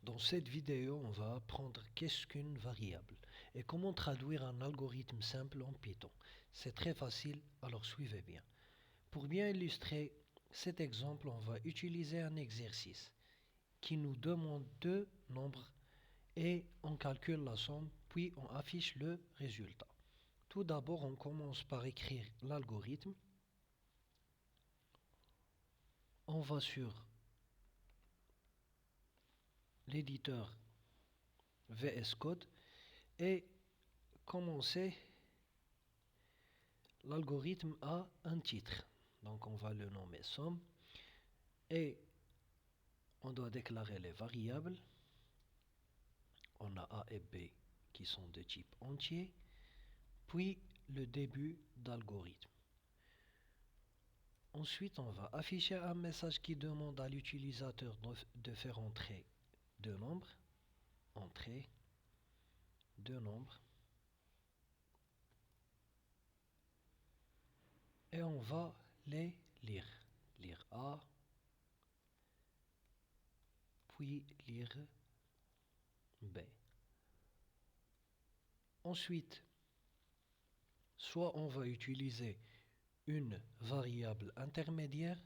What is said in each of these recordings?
Dans cette vidéo, on va apprendre qu'est-ce qu'une variable et comment traduire un algorithme simple en Python. C'est très facile, alors suivez bien. Pour bien illustrer cet exemple, on va utiliser un exercice qui nous demande deux nombres et on calcule la somme, puis on affiche le résultat. Tout d'abord, on commence par écrire l'algorithme. On va sur l'éditeur VS Code et commencer. L'algorithme a un titre, donc on va le nommer somme et on doit déclarer les variables. On a A et B qui sont de type entier, puis le début d'algorithme. Ensuite, on va afficher un message qui demande à l'utilisateur de faire entrer deux nombres. Entrer deux nombres. Et on va les lire. Lire A, puis lire B. Ensuite, soit on va utiliser une variable intermédiaire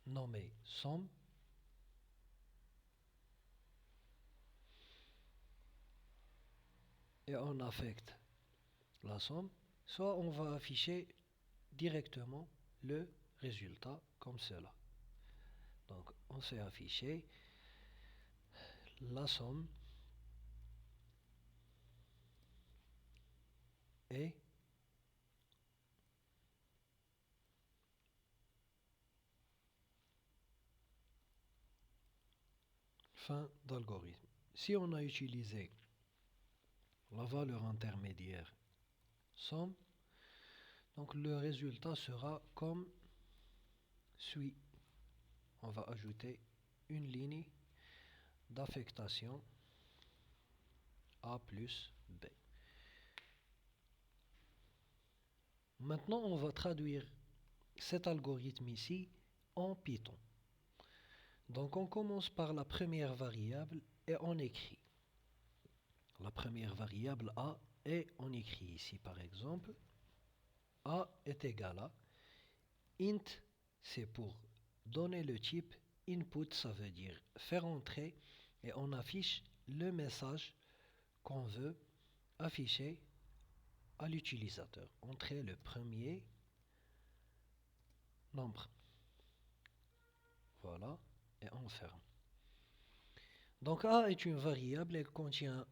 nommée somme, et on affecte la somme, soit on va afficher directement le résultat comme cela. Donc on s'est affiché la somme et fin d'algorithme. Si on a utilisé la valeur intermédiaire somme, donc le résultat sera comme suit. On va ajouter une ligne d'affectation A plus B. Maintenant, on va traduire cet algorithme ici en Python. Donc, on commence par la première variable et on écrit la première variable A et on écrit ici par exemple A est égal à int, c'est pour donner le type, input ça veut dire faire entrer et on affiche le message qu'on veut afficher à l'utilisateur. Entrer le premier nombre. Voilà, et on ferme. Donc A est une variable, elle contient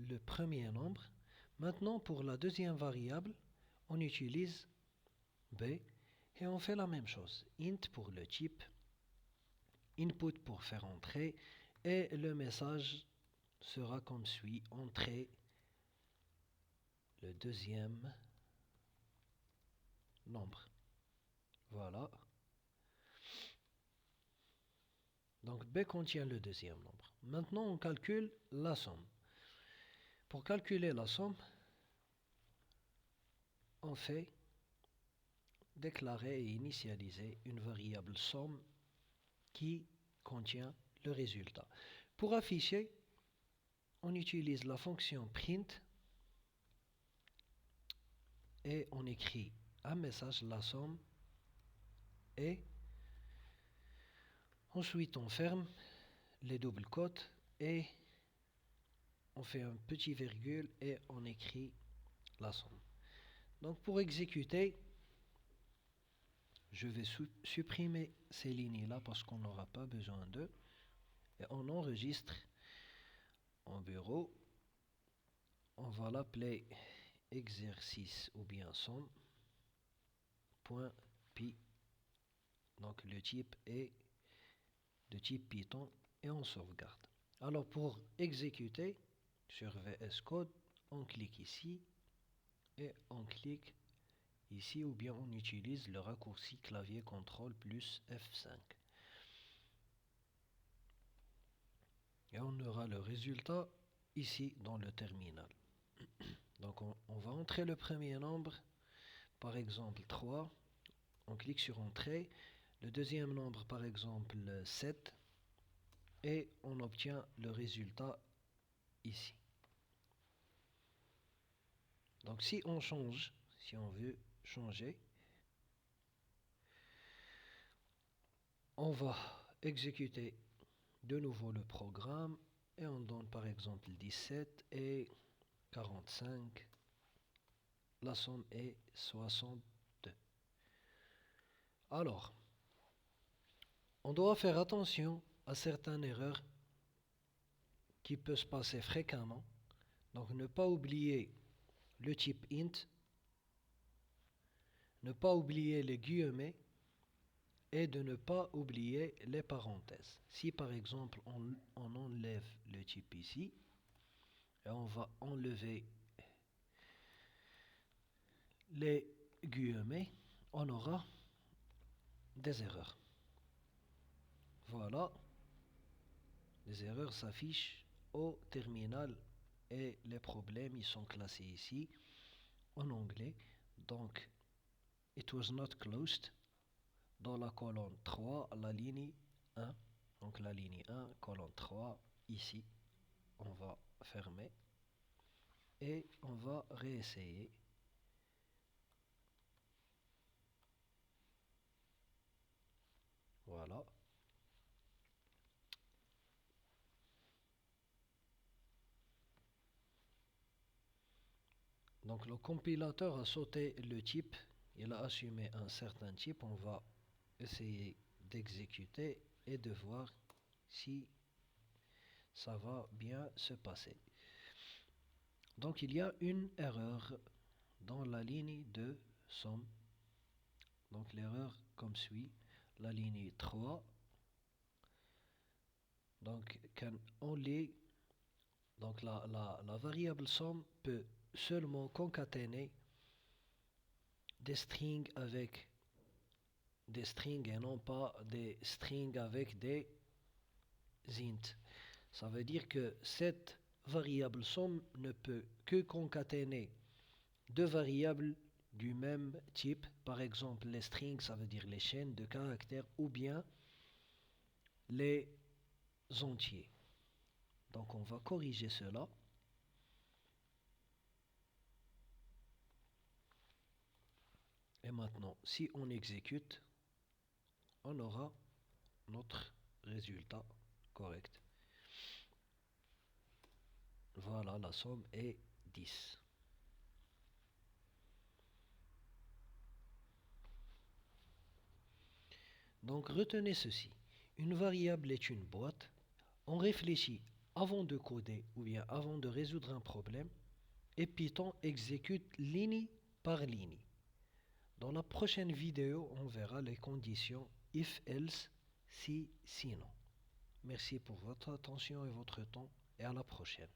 le premier nombre. Maintenant, pour la deuxième variable, on utilise B et on fait la même chose. Int pour le type, input pour faire entrer et le message sera comme suit, entrer le deuxième nombre. Voilà. Donc B contient le deuxième nombre. Maintenant, on calcule la somme. Pour calculer la somme, on fait déclarer et initialiser une variable somme qui contient le résultat. Pour afficher, on utilise la fonction print et on écrit un message, la somme, et ensuite on ferme les doubles quotes et on fait un petit virgule et on écrit la somme. Donc pour exécuter, je vais supprimer ces lignes-là parce qu'on n'aura pas besoin d'eux. Et on enregistre en bureau. On va l'appeler exercice ou bien somme.py. Donc le type est de type Python et on sauvegarde. Alors pour exécuter sur VS Code, on clique ici et on clique ici ou bien on utilise le raccourci clavier CTRL plus F5. Et on aura le résultat ici dans le terminal. Donc on va entrer le premier nombre, par exemple 3. On clique sur Entrée. Le deuxième nombre, par exemple 7. et on obtient le résultat ici. Donc si on change, si on veut changer, on va exécuter de nouveau le programme et on donne par exemple 17 et 45. La somme est 62. Alors, on doit faire attention à certaines erreurs qui peuvent se passer fréquemment. Donc ne pas oublier le type int, ne pas oublier les guillemets et de ne pas oublier les parenthèses. Si par exemple on enlève le type ici et on va enlever les guillemets, on aura des erreurs. Voilà, les erreurs s'affichent au terminal et les problèmes ils sont classés ici en anglais. Donc, it was not closed dans la colonne 3, la ligne 1. Donc la ligne 1, colonne 3, ici, on va fermer et on va réessayer. Voilà. Donc le compilateur a sauté le type, il a assumé un certain type. On va essayer d'exécuter et de voir si ça va bien se passer. Donc il y a une erreur dans la ligne de somme. Donc l'erreur comme suit, la ligne 3. Donc can only, donc la variable somme peut seulement concaténer des strings avec des strings et non pas des strings avec des int. Ça veut dire que cette variable somme ne peut que concaténer deux variables du même type. Par exemple, les strings, ça veut dire les chaînes de caractères ou bien les entiers. Donc on va corriger cela. Et maintenant, si on exécute, on aura notre résultat correct. Voilà, la somme est 10. Donc retenez ceci. Une variable est une boîte. On réfléchit avant de coder ou bien avant de résoudre un problème et Python exécute ligne par ligne. Dans la prochaine vidéo, on verra les conditions if, else, si, sinon. Merci pour votre attention et votre temps et à la prochaine.